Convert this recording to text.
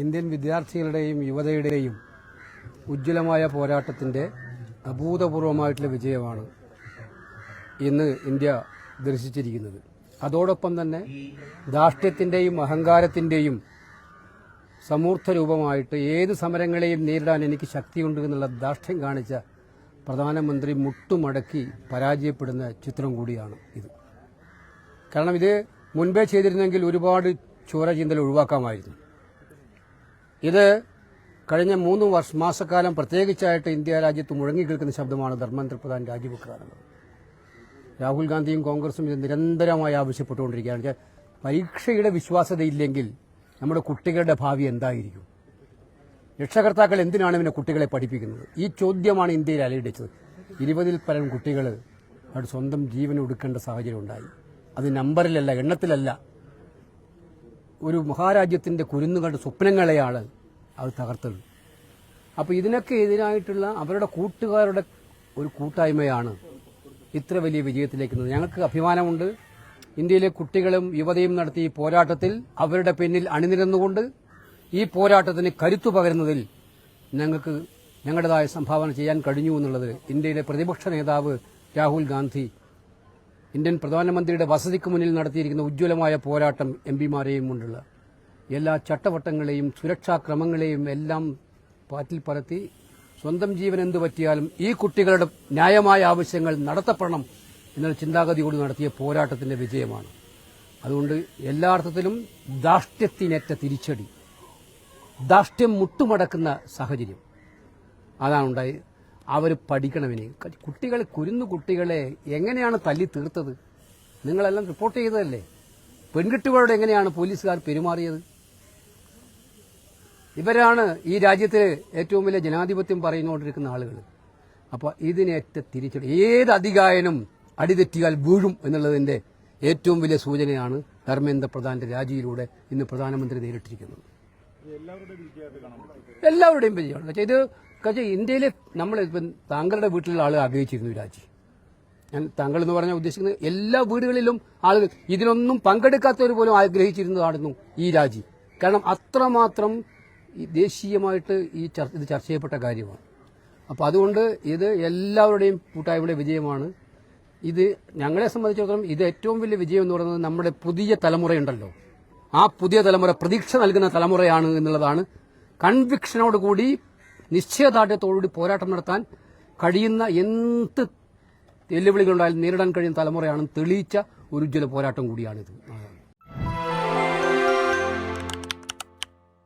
Indian വിദ്യാർത്ഥികളുടെയും യുവതയുടെയും ഉജ്ജ്വലമായ പോരാട്ടത്തിന്റെ അഭൂതപൂർവമായിട്ടുള്ള വിജയമാണ് ഇന്ന് ഇന്ത്യ ദർശിച്ചിരിക്കുന്നത്. അതോടൊപ്പം തന്നെ ധാർഷ്ട്യത്തിന്റെയും അഹങ്കാരത്തിന്റെയും സമൂർത്ത രൂപമായിട്ട് ഏത് സമരങ്ങളെയും നേരിടാൻ എനിക്ക് ശക്തിയുണ്ട് എന്നുള്ള ധാർഷ്ട്യം കാണിച്ച പ്രധാനമന്ത്രി മുട്ടുമടക്കി പരാജയപ്പെടുന്ന ചിത്രം കൂടിയാണ് ഇത്. കാരണം ഇത് മുൻപേ ചെയ്തിരുന്നെങ്കിൽ ഒരുപാട് ചോര ചിന്തൽ ഒഴിവാക്കാമായിരുന്നു. ഇത് കഴിഞ്ഞ 3 മാസക്കാലം പ്രത്യേകിച്ചായിട്ട് ഇന്ത്യ രാജ്യത്ത് മുഴങ്ങിക്കേൾക്കുന്ന ശബ്ദമാണ് ധർമ്മേന്ദ്ര പ്രധാൻ രാജിവെക്കുക. രാഹുൽ ഗാന്ധിയും കോൺഗ്രസും ഇത് നിരന്തരമായി ആവശ്യപ്പെട്ടുകൊണ്ടിരിക്കുകയാണ്. പരീക്ഷയുടെ വിശ്വാസ്യതയില്ലെങ്കിൽ നമ്മുടെ കുട്ടികളുടെ ഭാവി എന്തായിരിക്കും? രക്ഷകർത്താക്കൾ എന്തിനാണ് ഇവനെ കുട്ടികളെ പഠിപ്പിക്കുന്നത്? ഈ ചോദ്യമാണ് ഇന്ത്യയിൽ അലയടിച്ചത്. 20-ൽ പരം കുട്ടികൾ അവരുടെ സ്വന്തം ജീവൻ ഒടുക്കേണ്ട സാഹചര്യം ഉണ്ടായി. അത് നമ്പറിലല്ല, എണ്ണത്തിലല്ല. ഒരു മഹാരാജ്യത്തിന്റെ കുരുന്നുകളുടെ സ്വപ്നങ്ങളെയാണ് അത് തകർത്തത്. അപ്പോൾ ഇതിനൊക്കെ എതിരായിട്ടുള്ള അവരുടെ കൂട്ടുകാരുടെ ഒരു കൂട്ടായ്മയാണ് ഇത്ര വലിയ വിജയത്തിലേക്ക്. ഞങ്ങൾക്ക് അഭിമാനമുണ്ട്. ഇന്ത്യയിലെ കുട്ടികളും യുവതയും നടത്തിയ ഈ പോരാട്ടത്തിൽ അവരുടെ പിന്നിൽ അണിനിരന്നുകൊണ്ട് ഈ പോരാട്ടത്തിന് കരുത്തു പകരുന്നതിൽ ഞങ്ങൾക്ക് ഞങ്ങളുടേതായ സംഭാവന ചെയ്യാൻ കഴിഞ്ഞു എന്നുള്ളത് ഇന്ത്യയിലെ പ്രതിപക്ഷ നേതാവ് രാഹുൽ ഗാന്ധി ഇന്ത്യൻ പ്രധാനമന്ത്രിയുടെ വസതിക്ക് മുന്നിൽ നടത്തിയിരിക്കുന്ന ഉജ്ജ്വലമായ പോരാട്ടം എംപിമാരെയും കൊണ്ടുള്ള എല്ലാ ചട്ടവട്ടങ്ങളെയും സുരക്ഷാ ക്രമങ്ങളെയും എല്ലാം പാറ്റിൽ പറത്തി സ്വന്തം ജീവൻ എന്തു പറ്റിയാലും ഈ കുട്ടികളുടെ ന്യായമായ ആവശ്യങ്ങൾ നടത്തപ്പെടണം എന്നുള്ള ചിന്താഗതിയോട് നടത്തിയ പോരാട്ടത്തിന്റെ വിജയമാണ്. അതുകൊണ്ട് എല്ലാ അർത്ഥത്തിലും ധാർഷ്ട്യത്തിനേറ്റ തിരിച്ചടി, ധാർഷ്ട്യം മുട്ടുമടക്കുന്ന സാഹചര്യം അതാണ് ഉണ്ടായി. അവർ പഠിക്കണമിനി. കുട്ടികളെ എങ്ങനെയാണ് തല്ലി തീർത്തത്? നിങ്ങളെല്ലാം റിപ്പോർട്ട് ചെയ്തതല്ലേ? പെൺകുട്ടികളോട് എങ്ങനെയാണ് പോലീസുകാർ പെരുമാറിയത്? ഇവരാണ് ഈ രാജ്യത്ത് ഏറ്റവും വലിയ ജനാധിപത്യം പറയുന്നുകൊണ്ടിരിക്കുന്ന ആളുകൾ. അപ്പോൾ ഇതിനേറ്റ തിരിച്ചടി. ഏത് അധികായനും അടിതെറ്റിയാൽ വീഴും എന്നുള്ളതിന്റെ ഏറ്റവും വലിയ സൂചനയാണ് ധർമ്മേന്ദ്ര പ്രധാന്റെ രാജിയിലൂടെ ഇന്ന് പ്രധാനമന്ത്രി നേരിട്ടിരിക്കുന്നത്. എല്ലാവരുടെയും വിജയമാണ്. ഇത് ഇന്ത്യയിലെ നമ്മൾ താങ്കളുടെ വീട്ടിലുള്ള ആളുകൾ ആഗ്രഹിച്ചിരുന്നു ഈ രാജി. ഞാൻ താങ്കൾ എന്ന് പറഞ്ഞാൽ ഉദ്ദേശിക്കുന്നത് എല്ലാ വീടുകളിലും ആളുകൾ ഇതിനൊന്നും പങ്കെടുക്കാത്തവർ പോലും ആഗ്രഹിച്ചിരുന്നതായിരുന്നു ഈ രാജി. കാരണം അത്രമാത്രം ദേശീയമായിട്ട് ഇത് ചർച്ച ചെയ്യപ്പെട്ട കാര്യമാണ്. അപ്പോൾ അതുകൊണ്ട് ഇത് എല്ലാവരുടെയും കൂട്ടായ്മയുടെ വിജയമാണ്. ഇത് ഞങ്ങളെ സംബന്ധിച്ചിടത്തോളം ഇത് ഏറ്റവും വലിയ വിജയം എന്ന് പറയുന്നത് നമ്മുടെ പുതിയ തലമുറയുണ്ടല്ലോ, ആ പുതിയ തലമുറ പ്രതീക്ഷ നൽകുന്ന തലമുറയാണ് എന്നുള്ളതാണ്. കൺവിക്ഷനോടുകൂടി നിശ്ചയദാർഢ്യത്തോടുകൂടി പോരാട്ടം നടത്താൻ കഴിയുന്ന എന്ത് വെല്ലുവിളികളുണ്ടായാലും നേരിടാൻ കഴിയുന്ന തലമുറയാണെന്ന് തെളിയിച്ച ഒരു ഉജ്ജ്വല പോരാട്ടം കൂടിയാണിത്.